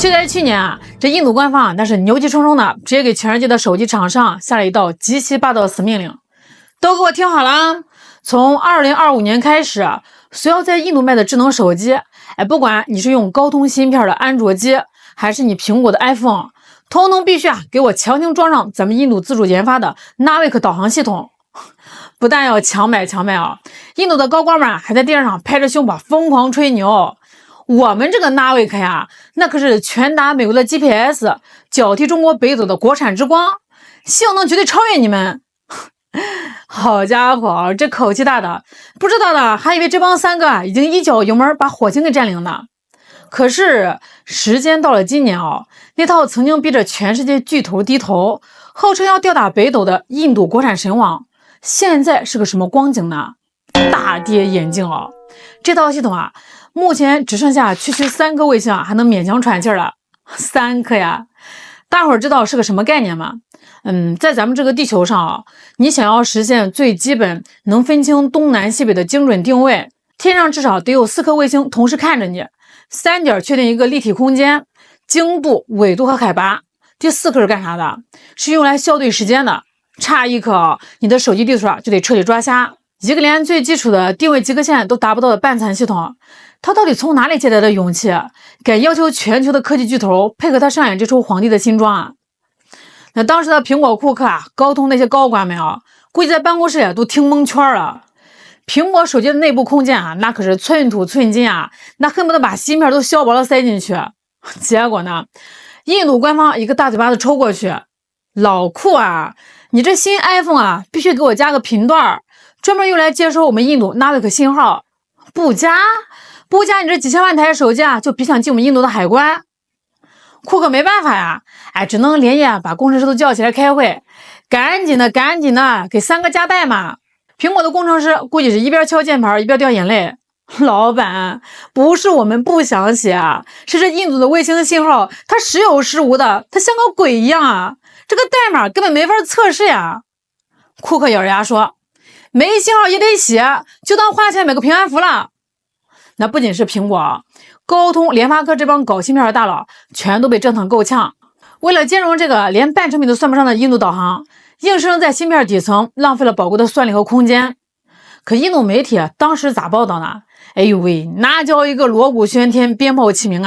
就在去年啊，这印度官方那是牛气冲冲的，直接给全世界的手机厂商下了一道极其霸道的死命令。都给我听好了，从2025年开始，所有在印度卖的智能手机，不管你是用高通芯片的安卓机，还是你苹果的 iPhone， 统统必须给我强行装上咱们印度自主研发的 Navik 导航系统。不但要强买印度的高官们还在电视上拍着胸脯疯狂吹牛。我们这个 Navik 呀，那可是全打美国的 GPS， 脚踢中国北斗的国产之光，性能绝对超越你们。好家伙，这口气大的，不知道的还以为这帮三个已经一脚油门把火星给占领了。可是时间到了今年那套曾经逼着全世界巨头低头，号称要吊打北斗的印度国产神网，现在是个什么光景呢？大跌眼镜这套系统目前只剩下区3颗卫星还能勉强喘气了。3颗呀，大伙儿知道是个什么概念吗？在咱们这个地球上你想要实现最基本能分清东南西北的精准定位，天上至少得有4颗卫星同时看着你，3点确定一个立体空间，经度、纬度和海拔。第4颗是干啥的？是用来校对时间的。差1颗你的手机地图就得彻底抓瞎。一个连最基础的定位及格线都达不到的半残系统，他到底从哪里借来的勇气，敢要求全球的科技巨头配合他上演这出皇帝的新装那当时的苹果、库克高通那些高官们估计在办公室都听蒙圈了。苹果手机的内部空间那可是寸土寸金那恨不得把芯片都削薄了塞进去。结果呢，印度官方一个大嘴巴子抽过去，老库你这新 iPhone必须给我加个频段，专门用来接收我们印度 Navik 信号。不加你这几千万台手机就别想进我们印度的海关。库克没办法只能连夜把工程师都叫起来开会，赶紧的给3个加代码。苹果的工程师估计是一边敲键盘一边掉眼泪。老板，不是我们不想写是这印度的卫星信号它时有时无的，它像个鬼一样这个代码根本没法测试库克咬着牙说，没信号也得写，就当花钱买个平安符了。那不仅是苹果，高通、联发科这帮搞芯片的大佬全都被折腾够呛。为了兼容这个连半成品都算不上的印度导航，硬生生在芯片底层浪费了宝贵的算力和空间。可印度媒体当时咋报道呢？哎呦喂，那叫一个锣鼓喧天，鞭炮齐鸣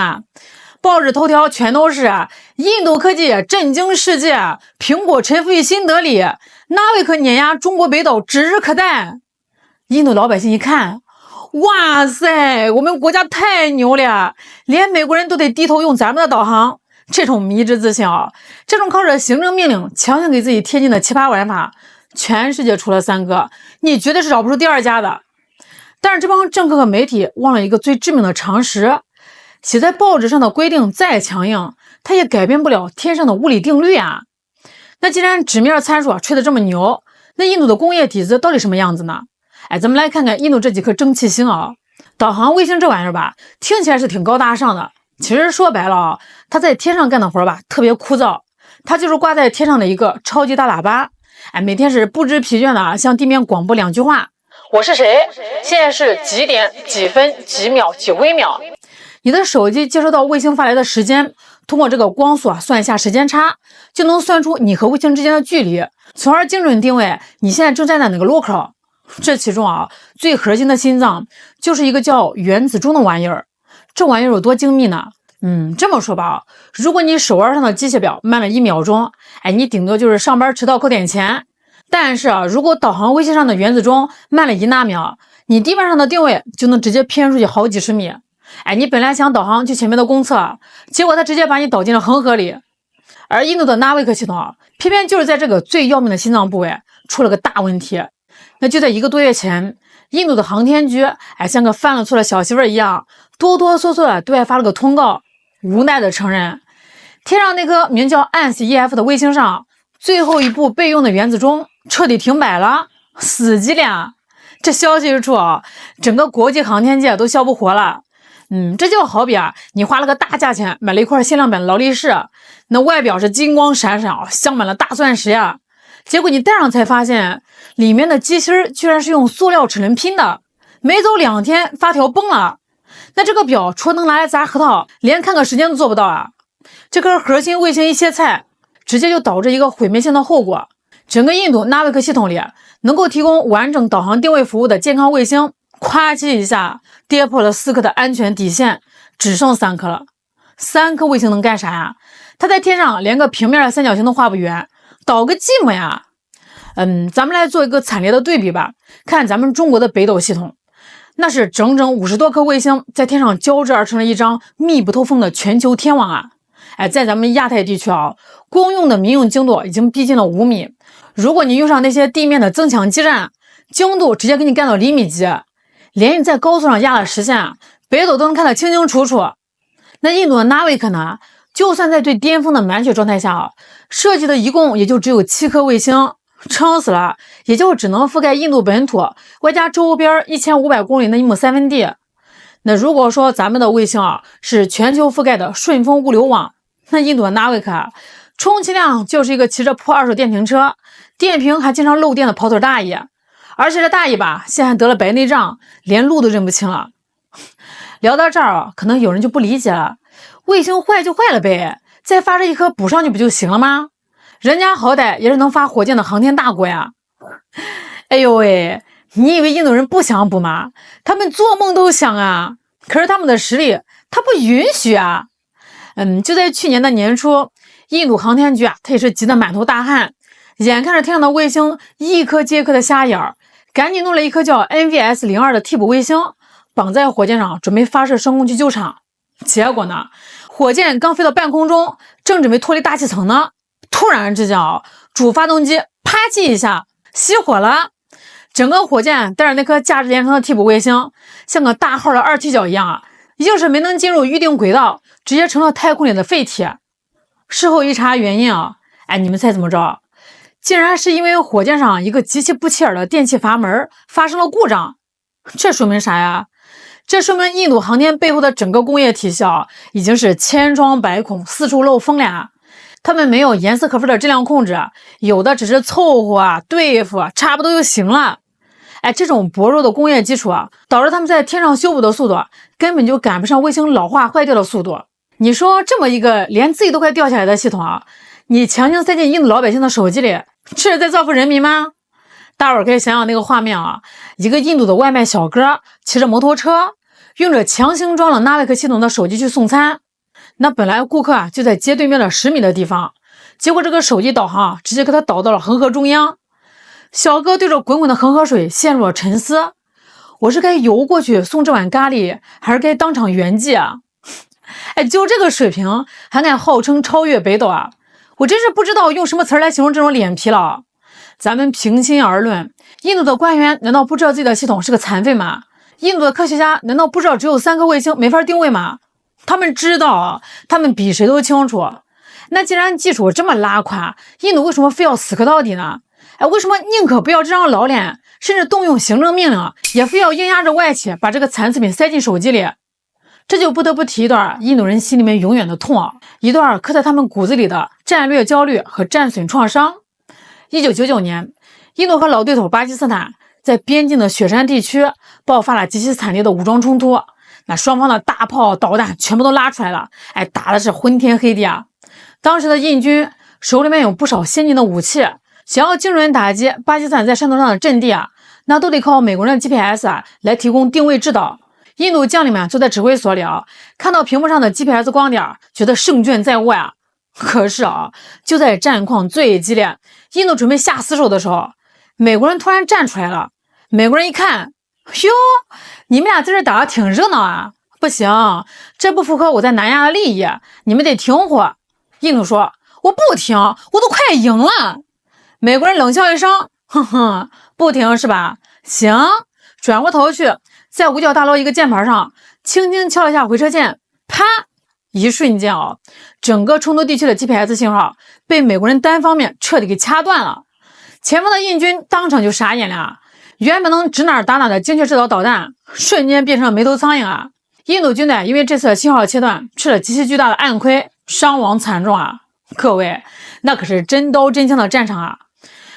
报纸头条全都是印度科技震惊世界，苹果臣服于新德里，Navik碾压中国北斗指日可待。印度老百姓一看，哇塞，我们国家太牛了，连美国人都得低头用咱们的导航。这种迷之自信这种靠着行政命令强行给自己贴近的奇葩玩法，全世界除了3个，你绝对是找不出第2家的。但是这帮政客和媒体忘了一个最致命的常识，写在报纸上的规定再强硬，它也改变不了天上的物理定律那既然纸面参数吹得这么牛，那印度的工业底子到底什么样子呢？咱们来看看印度这几颗蒸汽星导航卫星这玩意儿听起来是挺高大上的，其实说白了它在天上干的活特别枯燥，它就是挂在天上的一个超级大喇叭，每天是不知疲倦的向地面广播2句话，我是谁，现在是几点几分几秒几微秒。你的手机接收到卫星发来的时间，通过这个光速算一下时间差，就能算出你和卫星之间的距离，从而精准定位你现在正站在哪个路口。这其中最核心的心脏就是一个叫原子钟的玩意儿。这玩意儿有多精密呢？这么说吧如果你手腕上的机械表慢了1秒钟，你顶多就是上班迟到扣点钱。但是如果导航卫星上的原子钟慢了1纳秒，你地面上的定位就能直接偏出去好几十米。你本来想导航去前面的公厕，结果它直接把你导进了恒河里。而印度的 Navik 系统偏偏就是在这个最要命的心脏部位出了个大问题。那就在1个多月前，印度的航天局像个犯了错的小媳妇一样，哆哆嗦嗦的对外发了个通告，无奈的承认天上那颗名叫 ANS-EF 的卫星上最后一部备用的原子钟彻底停摆了，死机了。这消息一出整个国际航天界都笑不活了。这就好比你花了个大价钱买了一块限量版的劳力士，那外表是金光闪闪镶满了大钻石结果你戴上才发现里面的机芯居然是用塑料齿轮拼的，没走2天发条崩了。那这个表除了能拿来砸核桃，连看个时间都做不到这颗核心卫星一歇菜，直接就导致一个毁灭性的后果。整个印度 NAVIC 系统里能够提供完整导航定位服务的健康卫星，咵叽一下跌破了4颗的安全底线，只剩3颗了。3颗卫星能干啥呀？它在天上连个平面的三角形都画不圆，倒个寂寞呀。咱们来做一个惨烈的对比吧，看咱们中国的北斗系统，那是整整50多颗卫星在天上交织而成了一张密不透风的全球天网啊！在咱们亚太地区公用的民用精度已经逼近了5米，如果你用上那些地面的增强基站，精度直接给你干到厘米级，连你在高速上压了实线，北斗都能看得清清楚楚。那印度的 NAVIC 呢，就算在最巅峰的满血状态下设计的一共也就只有7颗卫星，撑死了也就只能覆盖印度本土外加周边1500公里的1/3地。那如果说咱们的卫星是全球覆盖的顺丰物流网，那印度的 NAVIC 充其量就是一个骑着破二手电瓶车，电瓶还经常漏电的跑腿大爷，而且这大爷吧现在得了白内障，连路都认不清了。聊到这儿可能有人就不理解了，卫星坏就坏了呗，再发射一颗补上去不就行了吗？人家好歹也是能发火箭的航天大国呀。哎呦喂，你以为印度人不想补吗？他们做梦都想啊，可是他们的实力他不允许啊。就在去年的年初，印度航天局他也是急得满头大汗，眼看着天上的卫星一颗接一颗的瞎眼，赶紧弄了一颗叫 NVS-02 的替补卫星绑在火箭上，准备发射升空去救场。结果呢，火箭刚飞到半空中，正准备脱离大气层呢，突然之间主发动机啪叽一下熄火了，整个火箭带着那颗价值连城的替补卫星像个大号的二踢脚一样硬是没能进入预定轨道，直接成了太空里的废铁。事后一查原因你们猜怎么着？竟然是因为火箭上一个极其不起眼的电气阀门发生了故障。这说明啥呀？这说明印度航天背后的整个工业体系已经是千疮百孔，四处漏风了。他们没有严丝合缝的质量控制，有的只是凑合对付差不多就行了。这种薄弱的工业基础导致他们在天上修补的速度根本就赶不上卫星老化坏掉的速度。你说这么一个连自己都快掉下来的系统你强行塞进印度老百姓的手机里，这是在造福人民吗？大伙儿可以想想那个画面一个印度的外卖小哥骑着摩托车，用着强行装了 NAVIC 系统的手机去送餐。那本来顾客就在街对面的10米的地方，结果这个手机导航直接给他导到了恒河中央。小哥对着滚滚的恒河水陷入了沉思，我是该游过去送这碗咖喱，还是该当场圆寂啊？就这个水平还敢号称超越北斗我真是不知道用什么词来形容这种脸皮了。咱们平心而论，印度的官员难道不知道自己的系统是个残废吗？印度的科学家难道不知道只有3颗卫星没法定位吗？他们知道他们比谁都清楚。那既然技术这么拉垮，印度为什么非要死磕到底呢？为什么宁可不要这张老脸，甚至动用行政命令也非要硬压着外企把这个残次品塞进手机里？这就不得不提一段印度人心里面永远的痛一段刻在他们骨子里的战略焦虑和战损创伤。1999年，印度和老对头巴基斯坦在边境的雪山地区爆发了极其惨烈的武装冲突，那双方的大炮导弹全部都拉出来了，打的是昏天黑地当时的印军手里面有不少先进的武器，想要精准打击巴基斯坦在山头上的阵地那都得靠美国人的 GPS 来提供定位指导。印度将领们坐在指挥所里看到屏幕上的 GPS 光点，觉得胜券在握可是就在战况最激烈，印度准备下死手的时候，美国人突然站出来了。美国人一看，哟，你们俩在这打得挺热闹不行，这不符合我在南亚的利益，你们得停火。印度说，我不停，我都快赢了。美国人冷笑一声，哼哼，不停是吧？行，转过头去，在五角大楼一个键盘上轻轻敲了一下回车键，啪，一瞬间整个冲突地区的 GPS 信号被美国人单方面彻底给掐断了。前方的印军当场就傻眼了原本能指哪打哪的精确制导导弹，瞬间变成了没头苍蝇印度军队因为这次的信号切断吃了极其巨大的暗亏，伤亡惨重各位，那可是真刀真枪的战场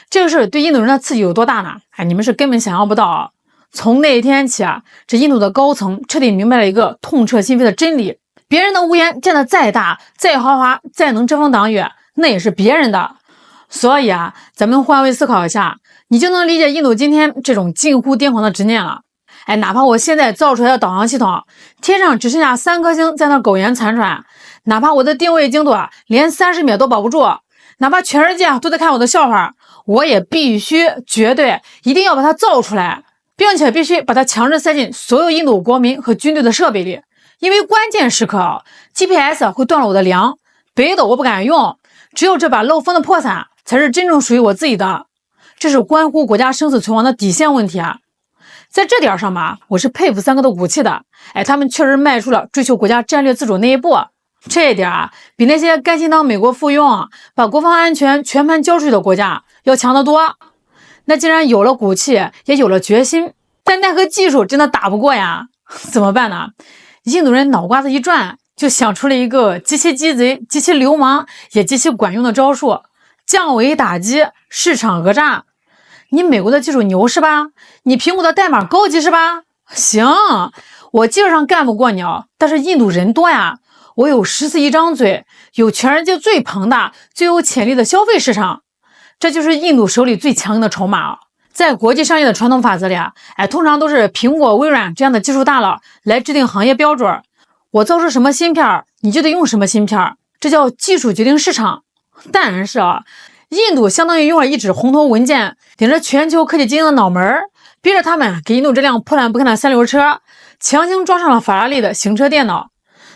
这个事对印度人的刺激有多大呢？你们是根本想象不到从那一天起这印度的高层彻底明白了一个痛彻心扉的真理，别人的屋檐建得再大、再豪华、再能遮风挡雨，那也是别人的。所以啊，咱们换位思考一下，你就能理解印度今天这种近乎癫狂的执念了。哪怕我现在造出来的导航系统，天上只剩下3颗星在那苟延残喘，哪怕我的定位精度连30米都保不住，哪怕全世界都在看我的笑话，我也必须绝对一定要把它造出来，并且必须把它强制塞进所有印度国民和军队的设备里。因为关键时刻GPS 会断了我的粮，北斗我不敢用，只有这把漏风的破伞才是真正属于我自己的。这是关乎国家生死存亡的底线问题啊！在这点上吧，我是佩服3个的武器的。他们确实迈出了追求国家战略自主那一步。这一点比那些甘心当美国附庸，把国防安全全盘交出去的国家要强得多。那既然有了骨气，也有了决心，但奈何技术真的打不过呀，怎么办呢？印度人脑瓜子一转，就想出了一个极其鸡贼、极其流氓也极其管用的招数：降维打击，市场讹诈。你美国的技术牛是吧？你苹果的代码高级是吧？行，我技术上干不过你，但是印度人多呀，我有14亿张嘴，有全世界最庞大、最有潜力的消费市场，这就是印度手里最强硬的筹码。在国际商业的传统法则里通常都是苹果、微软这样的技术大佬来制定行业标准，我造出什么芯片，你就得用什么芯片，这叫技术决定市场。但是印度相当于用了一纸红头文件，顶着全球科技精英的脑门，逼着他们给印度这辆破烂不堪的3流车强行装上了法拉利的行车电脑。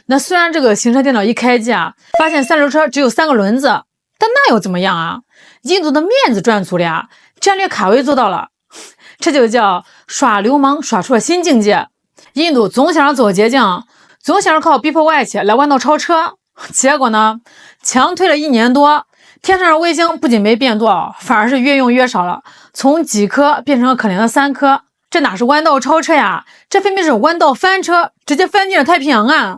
那虽然这个行车电脑一开机发现3流车只有3个轮子，但那又怎么样啊？印度的面子赚足了战略卡位做到了，这就叫耍流氓耍出了新境界。印度总想着走捷径，总想着靠逼迫外企来弯道超车，结果呢，强推了1年多，天上的卫星不仅没变多，反而是越用越少了，从几颗变成了可怜的3颗。这哪是弯道超车呀？这分明是弯道翻车，直接翻进了太平洋啊！